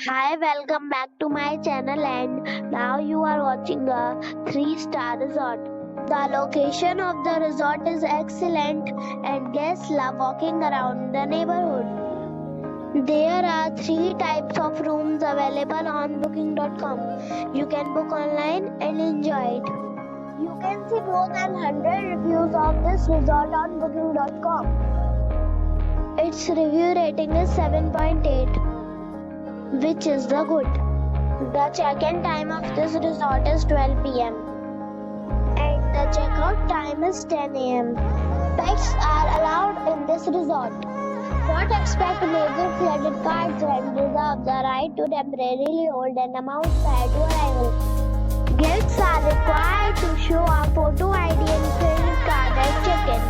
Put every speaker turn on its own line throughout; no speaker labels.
Hi, welcome back to my channel, and now you are watching a 3-star resort. The location of the resort is excellent and guests love walking around the neighborhood. There are 3 types of rooms available on booking.com. You can book online and enjoy it. You can see more than 100 reviews of this resort on booking.com. Its review rating is 7.8, which is the good. The check-in time of this resort is 12 p.m. and the checkout time is 10 a.m. Pets are allowed in this resort. Not expect major credit cards and reserve the right to temporarily hold an amount prior to arrival. Guests are required to show a photo ID and credit card at check-in.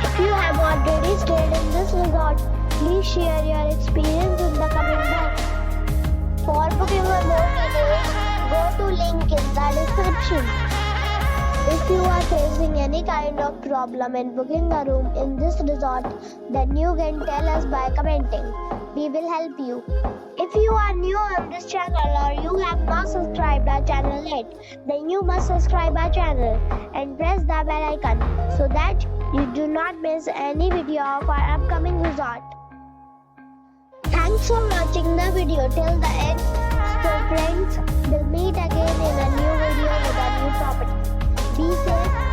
If you have already stayed in this resort, please share your experience in the comment box. For booking or more details, go to link in the description. If you are facing any kind of problem in booking a room in this resort, then you can tell us by commenting. We will help you. If you are new on this channel or you have not subscribed our channel yet, then you must subscribe our channel and press the bell icon so that you do not miss any video of our upcoming resort. Thanks for watching the video till the end. So friends, we'll meet again in a new video with a new property. Be safe